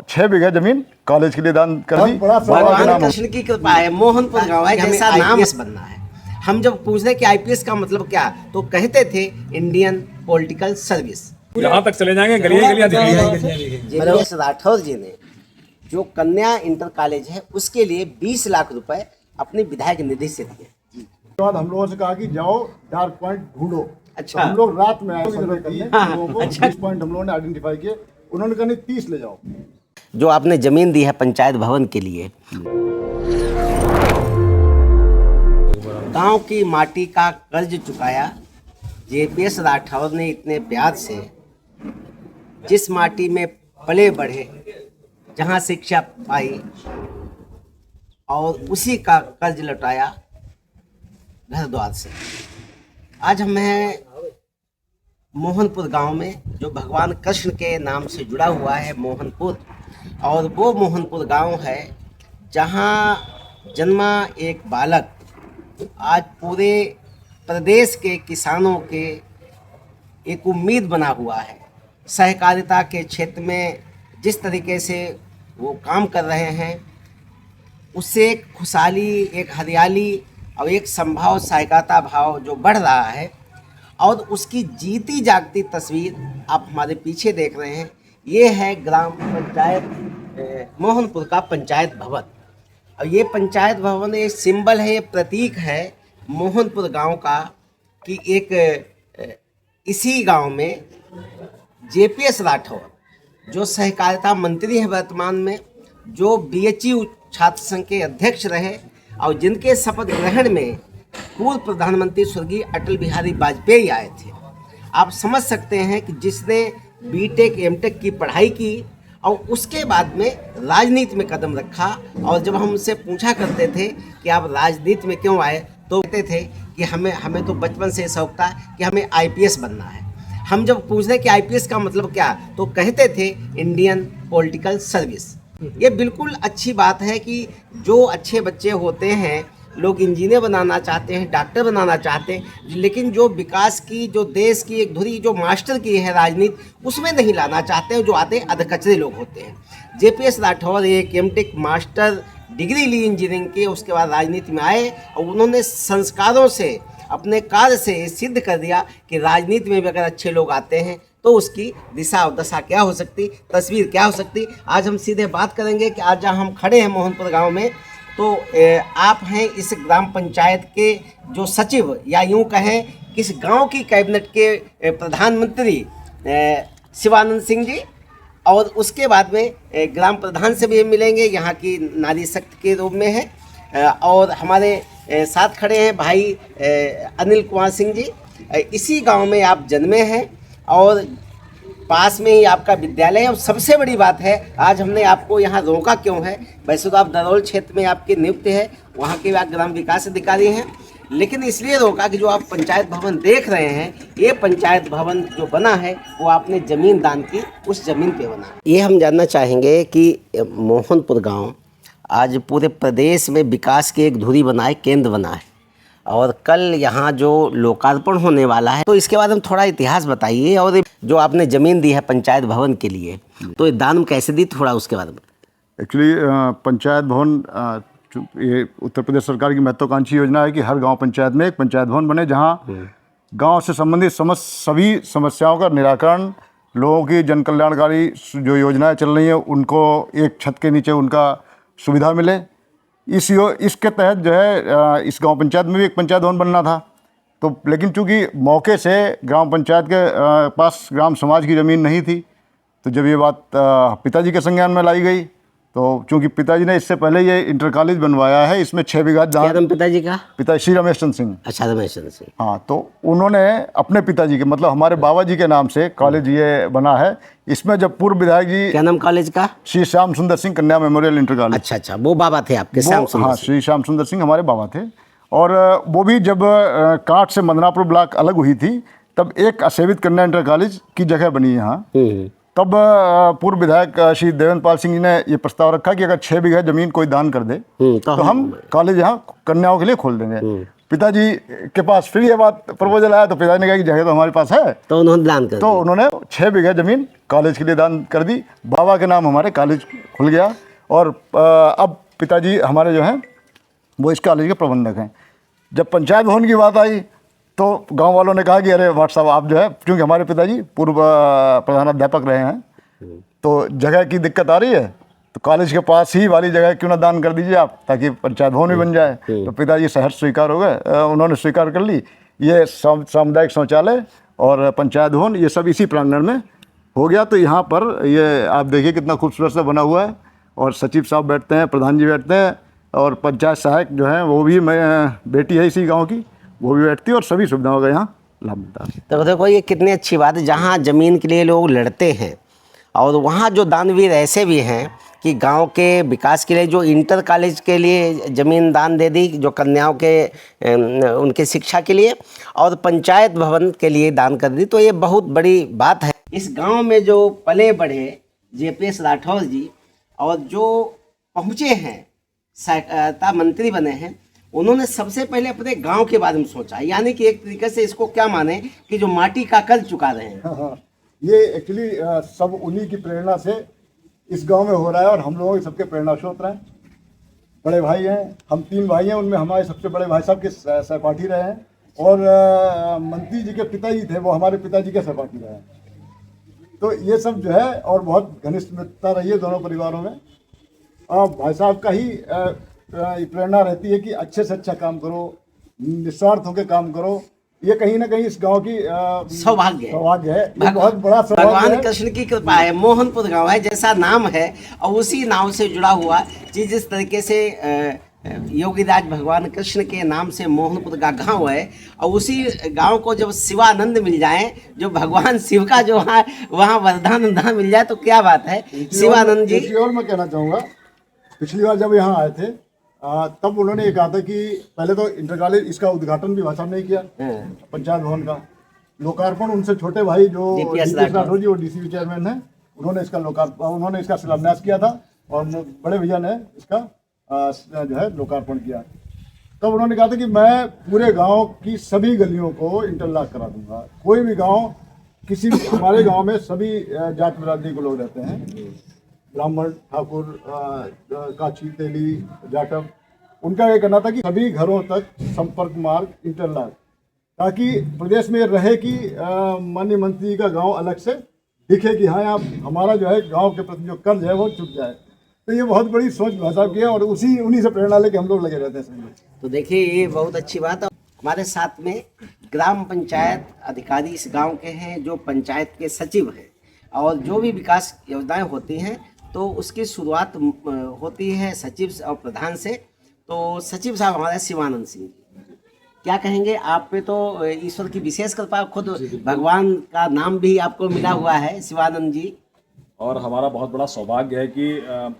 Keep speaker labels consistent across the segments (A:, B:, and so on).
A: 6 बीघा जमीन कॉलेज के लिए दान कर दी।
B: भगवान कृष्ण की कृपा है, मोहनपुर गांव है जैसा आईपीएस बनना है। हम जब पूछ रहे कि आईपीएस का मतलब क्या, तो कहते थे इंडियन पॉलिटिकल सर्विस।
C: यहाँ तक चले जाएंगे, गलियां दिखेंगी।
B: जेपीएस राठौर जी ने जो कन्या इंटर कॉलेज है उसके लिए 20 लाख रुपए अपने विधायक निधि से दिए।
A: उसके बाद हम लोगों से कहा कि जाओ डार्क पॉइंट ढूंढो।
B: अच्छा।
A: तो हम लोग रात में आए सर्वे करने, लोगों को
B: अच्छा।
A: 20 पॉइंट हम लोगों ने आइडेंटिफाई किए। उन्होंने कहा नहीं 30 ले जाओ।
B: जो आपने जमीन दी है पंचायत भवन के लिए, गांव की माटी का कर्ज चुकाया जेपीएस राठौर ने इतने प्यार से। जिस माटी में पले बढ़े, जहां शिक्षा पाई, और उसी का कर्ज लौटाया घर द्वार से। आज हम हैं मोहनपुर गांव में, जो भगवान कृष्ण के नाम से जुड़ा हुआ है मोहनपुर। और वो मोहनपुर गांव है जहां जन्मा एक बालक आज पूरे प्रदेश के किसानों के एक उम्मीद बना हुआ है। सहकारिता के क्षेत्र में जिस तरीके से वो काम कर रहे हैं, उससे एक खुशहाली, एक हरियाली और एक संभाव सहकारिता भाव जो बढ़ रहा है, और उसकी जीती जागती तस्वीर आप हमारे पीछे देख रहे हैं। ये है ग्राम पंचायत मोहनपुर का पंचायत भवन। और ये पंचायत भवन एक सिंबल है, ये प्रतीक है मोहनपुर गांव का, कि एक इसी गांव में जेपीएस राठौर जो सहकारिता मंत्री हैं वर्तमान में, जो बीएचयू छात्र संघ के अध्यक्ष रहे, और जिनके शपथ ग्रहण में पूर्व प्रधानमंत्री स्वर्गीय अटल बिहारी वाजपेयी आए थे। आप समझ सकते हैं कि जिसने बीटेक एमटेक की पढ़ाई की और उसके बाद में राजनीति में कदम रखा। और जब हम उनसे पूछा करते थे कि आप राजनीति में क्यों आए, तो कहते थे कि हमें तो बचपन से शौक था कि हमें आईपीएस बनना है। हम जब पूछ रहे कि आईपीएस का मतलब क्या, तो कहते थे इंडियन पॉलिटिकल सर्विस। ये बिल्कुल अच्छी बात है कि जो अच्छे बच्चे होते हैं, लोग इंजीनियर बनाना चाहते हैं, डॉक्टर बनाना चाहते हैं, लेकिन जो विकास की, जो देश की एक धुरी जो मास्टर की है राजनीति, उसमें नहीं लाना चाहते हैं। जो आते हैं अधकचरे लोग होते हैं। जेपीएस राठौर एक एमटेक मास्टर डिग्री ली इंजीनियरिंग की, उसके बाद राजनीति में आए और उन्होंने संस्कारों से, अपने कार्य से सिद्ध कर दिया कि राजनीति में भी अगर अच्छे लोग आते हैं तो उसकी दिशा और दशा क्या हो सकती, तस्वीर क्या हो सकती। आज हम सीधे बात करेंगे कि आज जहाँ हम खड़े हैं मोहनपुर गांव में, तो आप हैं इस ग्राम पंचायत के जो सचिव, या यूँ कहें इस गांव की कैबिनेट के प्रधानमंत्री शिवानंद सिंह जी, और उसके बाद में ग्राम प्रधान से भी मिलेंगे, यहाँ की नारी शक्ति के रूप में है। और हमारे साथ खड़े हैं भाई अनिल कुमार सिंह जी। इसी गांव में आप जन्मे हैं और पास में ही आपका विद्यालय है। और सबसे बड़ी बात है, आज हमने आपको यहाँ रोका क्यों है, वैसे तो आप दरौल क्षेत्र में आपकी नियुक्ति है, वहाँ के आप ग्राम विकास अधिकारी हैं, लेकिन इसलिए रोका कि जो आप पंचायत भवन देख रहे हैं, ये पंचायत भवन जो बना है वो आपने ज़मीन दान की, उस ज़मीन पे बना। ये हम जानना चाहेंगे कि मोहनपुर गाँव आज पूरे प्रदेश में विकास की एक धुरी बना है, केंद्र बना है, और कल यहाँ जो लोकार्पण होने वाला है, तो इसके बाद हम थोड़ा इतिहास बताइए। और जो आपने ज़मीन दी है पंचायत भवन के लिए, तो ये दान कैसे दी, थोड़ा उसके बारे में।
A: एक्चुअली पंचायत भवन ये उत्तर प्रदेश सरकार की महत्वाकांक्षी योजना है कि हर गांव पंचायत में एक पंचायत भवन बने, जहां गांव से संबंधित सभी समस्याओं का निराकरण, लोगों की जन कल्याणकारी जो योजनाएं चल रही हैं उनको एक छत के नीचे उनका सुविधा मिले। इसके तहत जो है इस गांव पंचायत में भी एक पंचायत भवन बनना था। तो लेकिन चूंकि मौके से ग्राम पंचायत के पास ग्राम समाज की ज़मीन नहीं थी, तो जब ये बात पिताजी के संज्ञान में लाई गई, तो चूंकि पिताजी ने इससे पहले ये इंटर कॉलेज बनवाया है, इसमें 6 बीघा दान।
B: पिताजी का? पिता
A: श्री रमेश चंद्र सिंह।
B: अच्छा, रमेश चंद्र सिंह।
A: हाँ, तो उन्होंने अपने पिताजी के, मतलब हमारे बाबा जी के नाम से कॉलेज ये बना है। इसमें जब पूर्व विधायक जी,
B: क्या नाम कॉलेज का?
A: श्री श्याम सुंदर सिंह कन्या मेमोरियल इंटर कॉलेज।
B: अच्छा अच्छा, वो बाबा थे आपके? श्याम सुंदर।
A: हाँ, श्री श्याम सुंदर सिंह हमारे बाबा थे। और वो भी जब कांठ से मदनापुर ब्लॉक अलग हुई थी, तब एक असेवित कन्या इंटर कॉलेज की जगह बनी यहाँ। तब पूर्व विधायक श्री देवेंद्र पाल सिंह जी ने ये प्रस्ताव रखा कि अगर 6 बीघा जमीन कोई दान कर दे तो हम कॉलेज यहाँ कन्याओं के लिए खोल देंगे। पिताजी के पास फिर ये बात प्रपोजल आया तो पिताजी ने कहा कि जगह तो हमारे पास है,
B: तो उन्होंने दान कर
A: तो उन्होंने 6 बीघा जमीन कॉलेज के लिए दान कर दी। बाबा के नाम हमारे कॉलेज खुल गया और अब पिताजी हमारे जो हैं वो इस कॉलेज के प्रबंधक हैं। जब पंचायत भवन की बात आई तो गांव वालों ने कहा कि अरे वाट साहब आप जो है, क्योंकि हमारे पिताजी पूर्व प्रधानाध्यापक रहे हैं, तो जगह की दिक्कत आ रही है तो कॉलेज के पास ही वाली जगह क्यों ना दान कर दीजिए आप, ताकि पंचायत भवन भी बन जाए। तो पिताजी सहर्ष स्वीकार हो गए, उन्होंने स्वीकार कर ली। ये सामुदायिक शौचालय और पंचायत भवन ये सब इसी प्रांगण में हो गया। तो यहाँ पर ये आप देखिए कितना खूबसूरत सा बना हुआ है और सचिव साहब बैठते हैं, प्रधान जी बैठते हैं और पंचायत सहायक जो हैं वो भी बेटी है इसी गाँव की, वो भी बैठती है और सभी सुविधाओं का यहाँ लाभ मिलता है।
B: तो देखो ये कितनी अच्छी बात है, जहाँ ज़मीन के लिए लोग लड़ते हैं और वहाँ जो दानवीर ऐसे भी हैं कि गांव के विकास के लिए जो इंटर कॉलेज के लिए ज़मीन दान दे दी, जो कन्याओं के उनके शिक्षा के लिए, और पंचायत भवन के लिए दान कर दी। तो ये बहुत बड़ी बात है। इस गांव में जो पले बढ़े JPS राठौर जी और जो पहुँचे हैं सहकारिता मंत्री बने हैं, उन्होंने सबसे पहले अपने गांव के बारे में सोचा, यानी कि एक तरीके से इसको क्या माने कि जो माटी का कर्ज चुका रहे हैं।
A: हाँ, ये एक्चुअली सब उन्हीं की प्रेरणा से इस गांव में हो रहा है और हम लोगों के सबके प्रेरणा स्रोत रहे हैं। बड़े भाई हैं, हम 3 भाई हैं, उनमें हमारे सबसे बड़े भाई साहब के सहपाठी रहे हैं और मंत्री जी के पिताजी थे वो हमारे पिताजी के सहपाठी रहे हैं। तो ये सब जो है और बहुत घनिष्ठ मित्रता रही है दोनों परिवारों में। भाई साहब का ही प्रेरणा रहती है कि अच्छे से अच्छा काम करो, निस्वार्थ होकर काम करो। ये कहीं ना कहीं इस गांव की सौभाग्य है, ये बहुत बड़ा सौभाग्य है।
B: भगवान कृष्ण की कृपा है। मोहनपुर गांव है, जैसा नाम है और उसी नाम से जुड़ा हुआ चीज, जिस तरीके से योगीराज भगवान कृष्ण के नाम से मोहनपुर का गांव है, और उसी गांव को जब शिवानंद मिल जाए, जो भगवान शिव का जो वहाँ वरदान मिल जाए तो क्या बात है। शिवानंद जी,
A: और मैं कहना चाहूँगा, पिछली बार जब यहाँ आए थे तब उन्होंने ये कहा था कि पहले तो इंटर कॉलेज इसका उद्घाटन भी भाई साहब ने किया, पंचायत भवन का लोकार्पण उनसे छोटे भाई जो JPS राठौर जी वो DCV चेयरमैन हैं, उन्होंने इसका शिलान्यास किया था और बड़े भैया ने इसका जो है लोकार्पण किया। तब उन्होंने कहा था कि मैं पूरे गांव की सभी गलियों को इंटरलॉक करा दूंगा। कोई भी गांव, किसी हमारे गांव में सभी जात बिरादरी के लोग रहते हैं, ब्राह्मण, ठाकुर, काची, तेली, जाटव, उनका ये कहना था कि सभी घरों तक संपर्क मार्ग इंटरलॉक, ताकि प्रदेश में रहे कि माननीय मंत्री जी का गांव अलग से दिखे कि हाँ यहाँ हमारा जो है गांव के प्रति जो कर्ज है वो चुक जाए। तो ये बहुत बड़ी सोच भाषा की है और उन्हीं से प्रेरणा लेके हम लोग लगे रहते हैं सभी।
B: तो देखिए ये बहुत अच्छी बात है। हमारे साथ में ग्राम पंचायत अधिकारी इस गाँव के हैं, जो पंचायत के सचिव हैं, और जो भी विकास योजनाएँ होती हैं तो उसकी शुरुआत होती है सचिव और प्रधान से। तो सचिव साहब हमारे शिवानंद सिंह जी, क्या कहेंगे आप पे? तो ईश्वर की विशेष कृपा, खुद भगवान का नाम भी आपको मिला हुआ है शिवानंद जी,
C: और हमारा बहुत बड़ा सौभाग्य है कि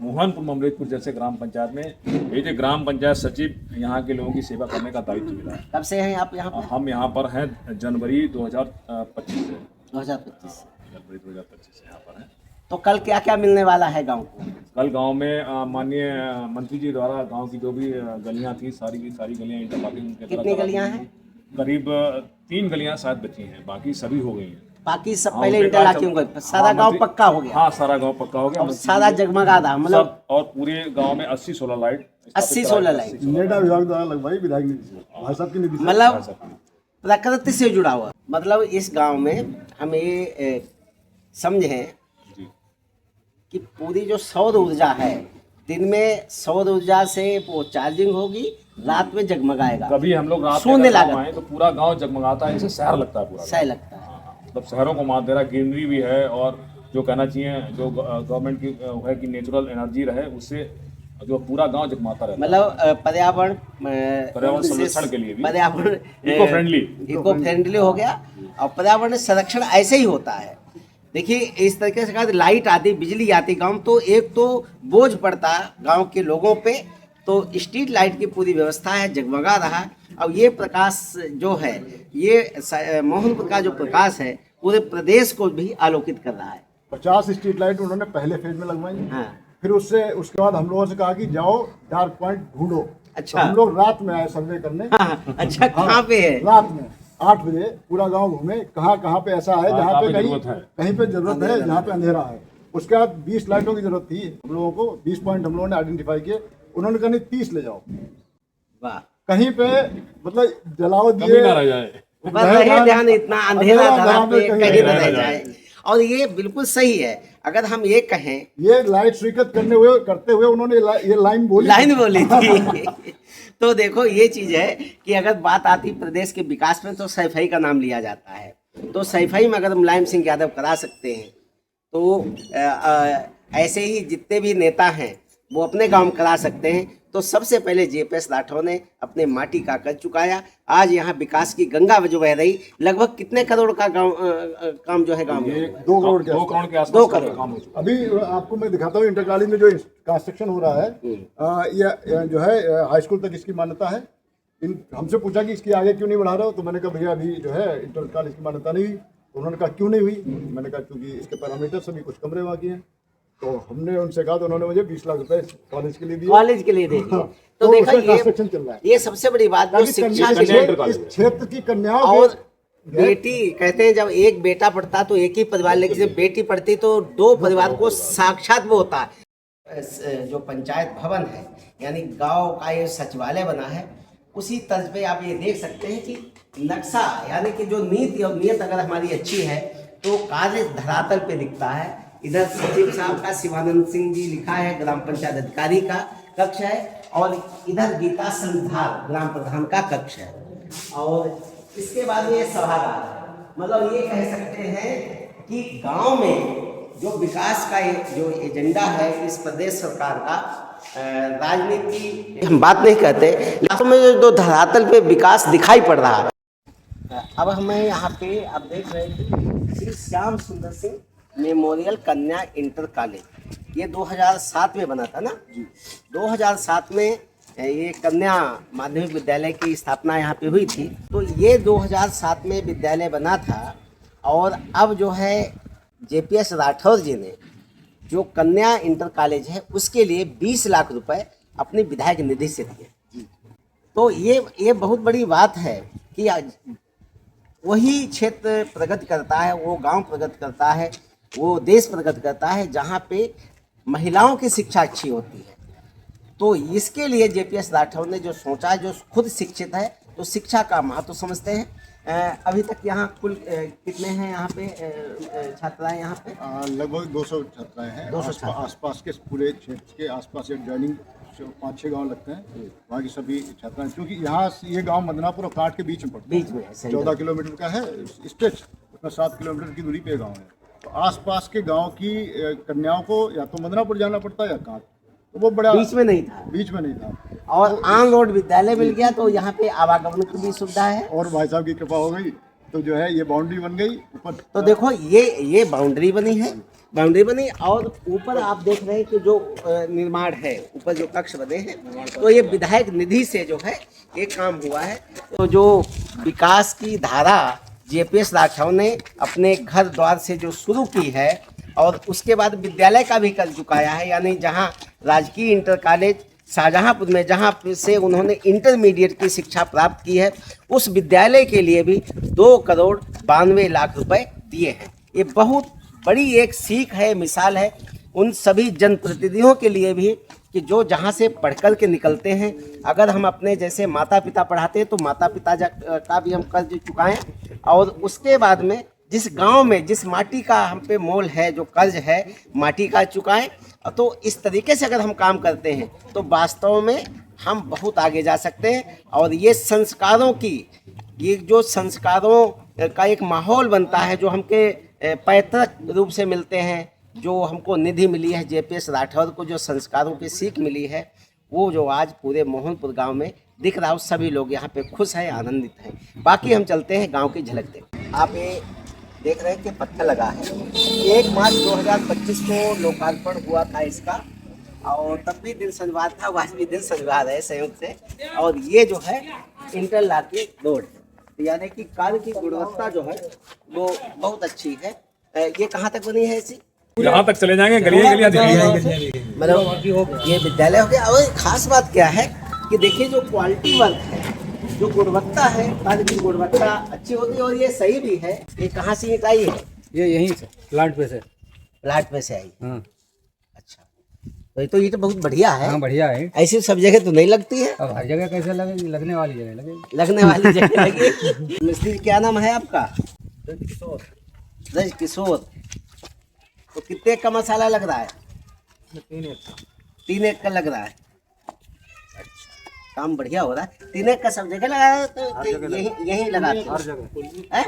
C: मोहनपुर ममरेजपुर जैसे ग्राम पंचायत में ये जो ग्राम पंचायत सचिव यहाँ के लोगों की सेवा करने का दायित्व मिला है।
B: कब से हैं आप यहाँ पर?
C: हम यहाँ पर हैं जनवरी 2025 से।
B: 2025
C: जनवरी 2025 से यहाँ पर हैं।
B: तो कल क्या क्या मिलने वाला है गांव को?
C: कल गांव में माननीय मंत्री जी द्वारा गांव की जो भी गलियां थी सारी की सारी गलियां इंटरलॉकिंग के
B: कितनी गलियां हैं?
C: करीब 3 गलियां शायद बची हैं, बाकी सभी हो गई हैं।
B: बाकी सब पहले इंटरलॉकिंग हो गई, सारा गांव पक्का हो गया।
C: हाँ, सारा गांव पक्का हो गया,
B: सारा जगमगा था मतलब।
C: और पूरे गांव में 80 solar light,
B: 80 solar light
A: NEDA विभाग द्वारा लगवाई, विधायक निधि से, भाई साहब की निधि से,
B: मतलब प्रकृति से जुड़ा हुआ। मतलब इस गांव में हम ये समझे कि पूरी जो सौर ऊर्जा है, दिन में सौर ऊर्जा से वो चार्जिंग होगी, रात में जगमगाएगा।
C: कभी हम लोग रात
B: शून्य लागत
C: तो पूरा गांव जगमगाता है, इसे शहर लगता है, पूरा
B: शहर लगता है।
C: मतलब शहरों को मात दे रहा, ग्रीनरी भी है, और जो कहना चाहिए जो गवर्नमेंट की है कि नेचुरल एनर्जी रहे, उससे जो पूरा गांव जगमाता रहता है।
B: मतलब पर्यावरण
C: संरक्षण के लिए भी
B: पर्यावरण
C: इको फ्रेंडली
B: हो गया, और पर्यावरण संरक्षण ऐसे ही होता है। देखिए इस तरीके से कहा, लाइट आती, बिजली आती गांव, तो एक तो बोझ पड़ता गांव के लोगों पे, तो स्ट्रीट लाइट की पूरी व्यवस्था है, जगमगा रहा। और ये प्रकाश जो है, ये मोहनपुर का जो प्रकाश है पूरे प्रदेश को भी आलोकित कर रहा है।
A: 50 स्ट्रीट लाइट उन्होंने पहले फेज में लगवाई।
B: हाँ।
A: फिर उसके बाद हम लोगों से कहा कि जाओ डार्क पॉइंट ढूंढो।
B: अच्छा।
A: तो हम लोग रात में आए सर्वे करने।
B: हाँ, अच्छा, कहाँ पे है?
A: रात में 8 बजे पूरा गांव घूमे, कहाँ पे ऐसा है जहाँ पे कहीं पे जरूरत है, जहाँ पे अंधेरा है। उसके बाद 20 लाइटों की जरूरत थी हम लोगों को, 20 पॉइंट हम लोगों ने आइडेंटिफाई किए। उन्होंने कहा नहीं 30 ले जाओ,
B: वाह,
A: कहीं पे मतलब जलाओ
C: कमी
A: दिए
C: ना रह जाए।
B: बस रहे ध्यान, इतना अंधेरा धरा पे कहीं न रह
C: रह
B: जाए। और ये बिल्कुल सही है। अगर हम ये कहें,
A: ये लाइट स्वीकृत करते हुए उन्होंने ये लाइन बोली
B: थी तो देखो ये चीज है कि अगर बात आती प्रदेश के विकास में तो सैफई का नाम लिया जाता है। तो सैफई में अगर मुलायम सिंह यादव करा सकते हैं तो ऐसे ही जितने भी नेता हैं वो अपने गांव में करा सकते हैं। तो सबसे पहले जेपीएस राठौर ने अपने माटी का कर चुकाया। आज यहाँ विकास की गंगा जो बह रही, लगभग कितने करोड़ का काम जो है गांव में?
A: 2 करोड़ के
C: 2 करोड़ के आसपास
B: 2 करोड़
C: काम हो चुका।
A: अभी आपको मैं दिखाता हूँ इंटर कॉलेज में जो कंस्ट्रक्शन हो रहा है, ये जो है हाई स्कूल तक इसकी मान्यता है। हमसे पूछा कि इसकी आगे क्यों नहीं बढ़ा रहे हो, तो मैंने कहा भैया अभी जो है इंटर कॉलेज की मान्यता नहीं हुई। तो उन्होंने कहा क्यों नहीं हुई? मैंने कहा क्योंकि इसके पैरामीटर सभी कुछ कमरे बाकी हैं। तो हमने उनसे कहा तो उन्होंने मुझे 20 लाख रुपए कॉलेज के लिए दिए।
B: कॉलेज के लिए दे दिए। तो
A: तो
B: देखो
A: उसमें कंस्ट्रक्शन चल रहा है।
B: ये सबसे बड़ी बात जो शिक्षा
A: इस क्षेत्र की कन्याओं
B: और बेटी कहते हैं, जब एक बेटा पढ़ता तो एक ही परिवार, लेकिन जब बेटी पढ़ती तो 2 परिवार को साक्षात वो होता है। जो पंचायत भवन है यानी गांव का ये सचिवालय बना है, उसी तर्ज पे आप ये देख सकते हैं कि नक्शा यानी कि जो नीति और नियत अगर हमारी अच्छी है तो कार्य धरातल पे दिखता है। इधर सचिव साहब का शिवानंद सिंह जी लिखा है, ग्राम पंचायत अधिकारी का कक्ष है, और इधर गीता संधार ग्राम प्रधान का कक्ष है, और इसके बाद ये सभागार है। मतलब ये कह सकते हैं कि गांव में जो विकास का जो एजेंडा है इस प्रदेश सरकार का, राजनीति हम बात नहीं करते, लेकिन में जो धरातल पे विकास दिखाई पड़ रहा है। अब हमें यहाँ पे आप देख रहे हैं श्री श्याम सुंदर सिंह मेमोरियल कन्या इंटर कॉलेज, ये 2007 में बना था ना जी। 2007 में ये कन्या माध्यमिक विद्यालय की स्थापना यहाँ पे हुई थी। तो ये 2007 में विद्यालय बना था, और अब जो है जेपीएस राठौर जी ने जो कन्या इंटर कॉलेज है उसके लिए 20 लाख रुपए अपनी विधायक निधि से दिए। तो ये बहुत बड़ी बात है कि वही क्षेत्र प्रगति करता है, वो गांव प्रगति करता है, वो देश प्रगति करता है जहाँ पे महिलाओं की शिक्षा अच्छी होती है। तो इसके लिए जेपीएस राठौर ने जो सोचा, जो खुद शिक्षित है तो शिक्षा का महत्व समझते हैं। अभी तक यहाँ कुल कितने हैं यहाँ पे छात्राएं? यहाँ पे
A: लगभग 200 छात्राएं हैं।
B: 200
A: आसपास के पूरे क्षेत्र के आसपास एक जॉइनिंग 5-6 गांव लगते हैं, वहाँ की सभी छात्राएं, क्योंकि यहाँ ये गांव मदनापुर और काट के बीच में पड़ता है,
B: बीच में है,
A: 14 किलोमीटर का है स्ट्रेच, उसमें 7 किलोमीटर की दूरी पे गाँव है। तो आसपास के गांव की कन्याओं को या तो मदनापुर जाना पड़ता है या काट, तो वो बड़ा
B: बीच में नहीं था। और ऑन रोड विद्यालय मिल गया तो यहाँ पे आवागमन की भी सुविधा है,
A: और भाई साहब की कृपा हो गई तो जो है ये बाउंड्री बन गई ऊपर।
B: तो देखो ये बाउंड्री बनी है, और ऊपर आप देख रहे हैं कि जो निर्माण है, ऊपर जो कक्ष बने हैं, तो ये विधायक निधि से जो है ये काम हुआ है। तो जो विकास की धारा जेपीएस राठौर ने अपने घर द्वार से जो शुरू की है, और उसके बाद विद्यालय का भी कर चुकाया है, यानी जहां राजकीय इंटर कॉलेज शाहजहांपुर में जहां से उन्होंने इंटरमीडिएट की शिक्षा प्राप्त की है, उस विद्यालय के लिए भी 2 करोड़ 92 लाख रुपए दिए हैं। ये बहुत बड़ी एक सीख है, मिसाल है उन सभी जनप्रतिनिधियों के लिए भी कि जो जहाँ से पढ़कर के निकलते हैं। अगर हम अपने जैसे माता पिता पढ़ाते हैं तो माता पिता का भी हम कर्ज चुकाएं, और उसके बाद में जिस गांव में जिस माटी का हम पे मोल है, जो कर्ज है माटी का चुकाएं। तो इस तरीके से अगर हम काम करते हैं तो वास्तव में हम बहुत आगे जा सकते हैं। और ये जो संस्कारों का एक माहौल बनता है, जो हमके पैतृक रूप से मिलते हैं, जो हमको निधि मिली है जेपीएस राठौर को, जो संस्कारों की सीख मिली है, वो जो आज पूरे मोहनपुर गांव में दिख रहा है, सभी लोग यहाँ पे खुश हैं, आनंदित हैं। बाकी हम चलते हैं गांव की झलक देखते। आप ये देख रहे हैं कि पत्थर लगा है, 1 मार्च 2025 को लोकार्पण हुआ था इसका, और तब भी दिन शनिवार था, आज भी दिन शनिवार है संयुक्त से। और ये जो है इंटरलॉकिंग रोड है, यानी कि कार्य की गुणवत्ता जो है वो बहुत अच्छी है। ये कहाँ तक बनी है ऐसी?
C: जहाँ तक चले जाएंगे गलियां गलियां दिखेंगी।
B: मतलब ये विद्यालय हो गया। और खास बात क्या है कि देखिए जो क्वालिटी वर्क है, जो गुणवत्ता है, कार्य की गुणवत्ता अच्छी होती है और ये सही भी है। ये कहाँ से ईंट आई है?
D: ये यहीं से प्लांट पे से।
B: प्लाट में से आई।
D: हाँ
B: अच्छा, तो ये तो ईंट बहुत बढ़िया है।
D: हाँ बढ़िया है।
B: ऐसी सब जगह तो नहीं लगती है।
D: अब हर जगह कैसे लगेगी, लगने वाली जगह लगेगी।
B: लगने वाली जगह लगी। मिस्त्री क्या नाम है आपका? ब्रज किशोर। तो कितने का मसाला लग रहा है? 3 एक का लग रहा है। अच्छा, काम बढ़िया हो रहा है। 3 एक का सब जगह लगा है तो यही लगाते हैं?